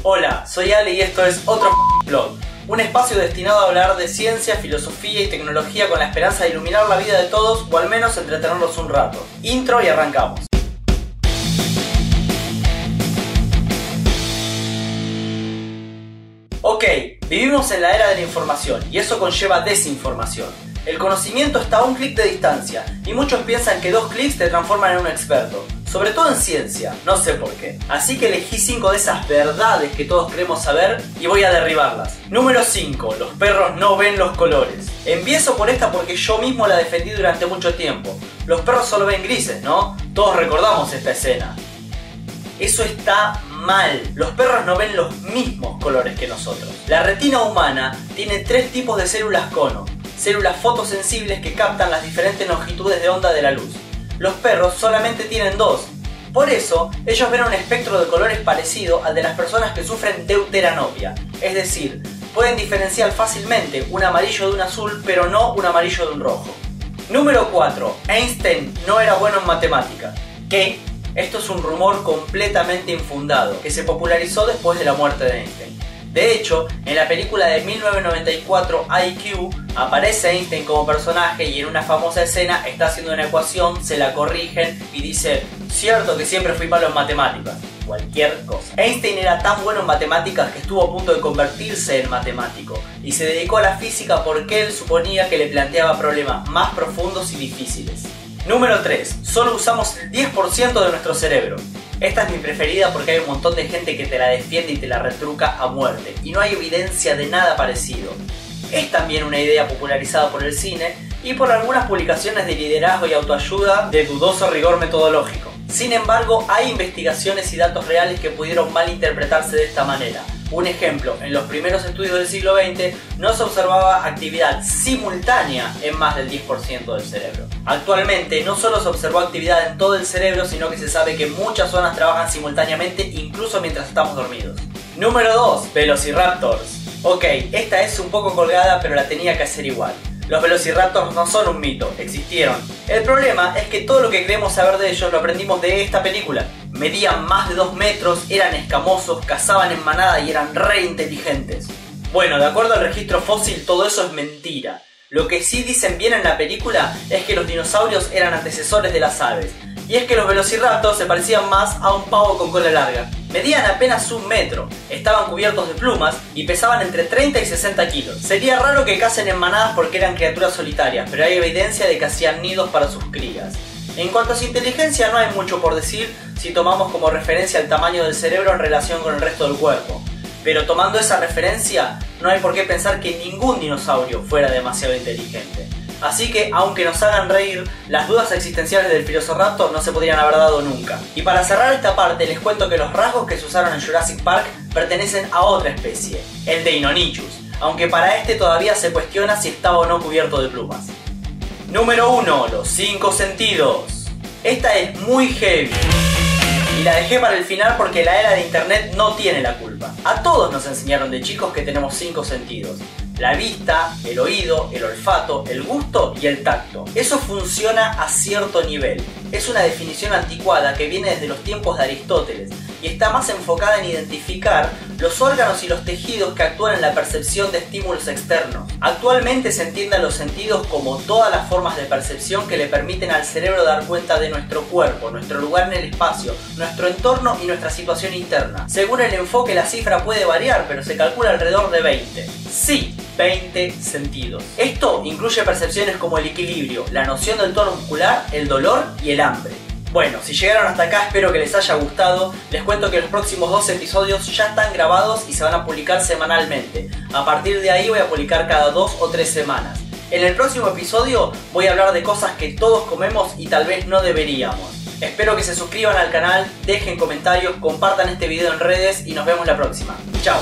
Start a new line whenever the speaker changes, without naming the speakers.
Hola, soy Ale y esto es otro blog, un espacio destinado a hablar de ciencia, filosofía y tecnología con la esperanza de iluminar la vida de todos o al menos entretenerlos un rato. Intro y arrancamos. Ok, vivimos en la era de la información y eso conlleva desinformación. El conocimiento está a un clic de distancia y muchos piensan que 2 clics te transforman en un experto. Sobre todo en ciencia, no sé por qué. Así que elegí 5 de esas verdades que todos queremos saber y voy a derribarlas. Número 5. Los perros no ven los colores. Empiezo por esta porque yo mismo la defendí durante mucho tiempo. Los perros solo ven grises, ¿no? Todos recordamos esta escena. Eso está mal. Los perros no ven los mismos colores que nosotros. La retina humana tiene 3 tipos de células cono. Células fotosensibles que captan las diferentes longitudes de onda de la luz. Los perros solamente tienen 2. Por eso, ellos ven un espectro de colores parecido al de las personas que sufren deuteranopia. Es decir, pueden diferenciar fácilmente un amarillo de un azul, pero no un amarillo de un rojo. Número 4. Einstein no era bueno en matemática. ¿Qué? Esto es un rumor completamente infundado, que se popularizó después de la muerte de Einstein. De hecho, en la película de 1994 IQ aparece Einstein como personaje y en una famosa escena está haciendo una ecuación, se la corrigen y dice: cierto que siempre fui malo en matemáticas. Cualquier cosa. Einstein era tan bueno en matemáticas que estuvo a punto de convertirse en matemático y se dedicó a la física porque él suponía que le planteaba problemas más profundos y difíciles. Número 3. Solo usamos el 10% de nuestro cerebro. Esta es mi preferida porque hay un montón de gente que te la defiende y te la retruca a muerte, y no hay evidencia de nada parecido. Es también una idea popularizada por el cine y por algunas publicaciones de liderazgo y autoayuda de dudoso rigor metodológico. Sin embargo, hay investigaciones y datos reales que pudieron malinterpretarse de esta manera. Un ejemplo, en los primeros estudios del siglo XX no se observaba actividad simultánea en más del 10% del cerebro. Actualmente no solo se observó actividad en todo el cerebro, sino que se sabe que muchas zonas trabajan simultáneamente incluso mientras estamos dormidos. Número 2. Velociraptors. Ok, esta es un poco colgada pero la tenía que hacer igual. Los velociraptors no son un mito, existieron. El problema es que todo lo que creemos saber de ellos lo aprendimos de esta película. Medían más de 2 metros, eran escamosos, cazaban en manada y eran re inteligentes. Bueno, de acuerdo al registro fósil todo eso es mentira. Lo que sí dicen bien en la película es que los dinosaurios eran antecesores de las aves. Y es que los velociraptors se parecían más a un pavo con cola larga. Medían apenas 1 metro, estaban cubiertos de plumas y pesaban entre 30 y 60 kilos. Sería raro que cacen en manadas porque eran criaturas solitarias, pero hay evidencia de que hacían nidos para sus crías. En cuanto a su inteligencia no hay mucho por decir si tomamos como referencia el tamaño del cerebro en relación con el resto del cuerpo. Pero tomando esa referencia, no hay por qué pensar que ningún dinosaurio fuera demasiado inteligente. Así que, aunque nos hagan reír, las dudas existenciales del Velociraptor no se podrían haber dado nunca. Y para cerrar esta parte, les cuento que los rasgos que se usaron en Jurassic Park pertenecen a otra especie, el Deinonychus, aunque para este todavía se cuestiona si estaba o no cubierto de plumas. Número 1. Los 5 sentidos. Esta es muy heavy. Y la dejé para el final porque la era de internet no tiene la culpa. A todos nos enseñaron de chicos que tenemos 5 sentidos. La vista, el oído, el olfato, el gusto y el tacto. Eso funciona a cierto nivel. Es una definición anticuada que viene desde los tiempos de Aristóteles y está más enfocada en identificar los órganos y los tejidos que actúan en la percepción de estímulos externos. Actualmente se entienden los sentidos como todas las formas de percepción que le permiten al cerebro dar cuenta de nuestro cuerpo, nuestro lugar en el espacio, nuestro entorno y nuestra situación interna. Según el enfoque la cifra puede variar, pero se calcula alrededor de 20. Sí, 20 sentidos. Esto incluye percepciones como el equilibrio, la noción del tono muscular, el dolor y el hambre. Bueno, si llegaron hasta acá espero que les haya gustado. Les cuento que los próximos 2 episodios ya están grabados y se van a publicar semanalmente. A partir de ahí voy a publicar cada 2 o 3 semanas. En el próximo episodio voy a hablar de cosas que todos comemos y tal vez no deberíamos. Espero que se suscriban al canal, dejen comentarios, compartan este video en redes y nos vemos la próxima. Chao.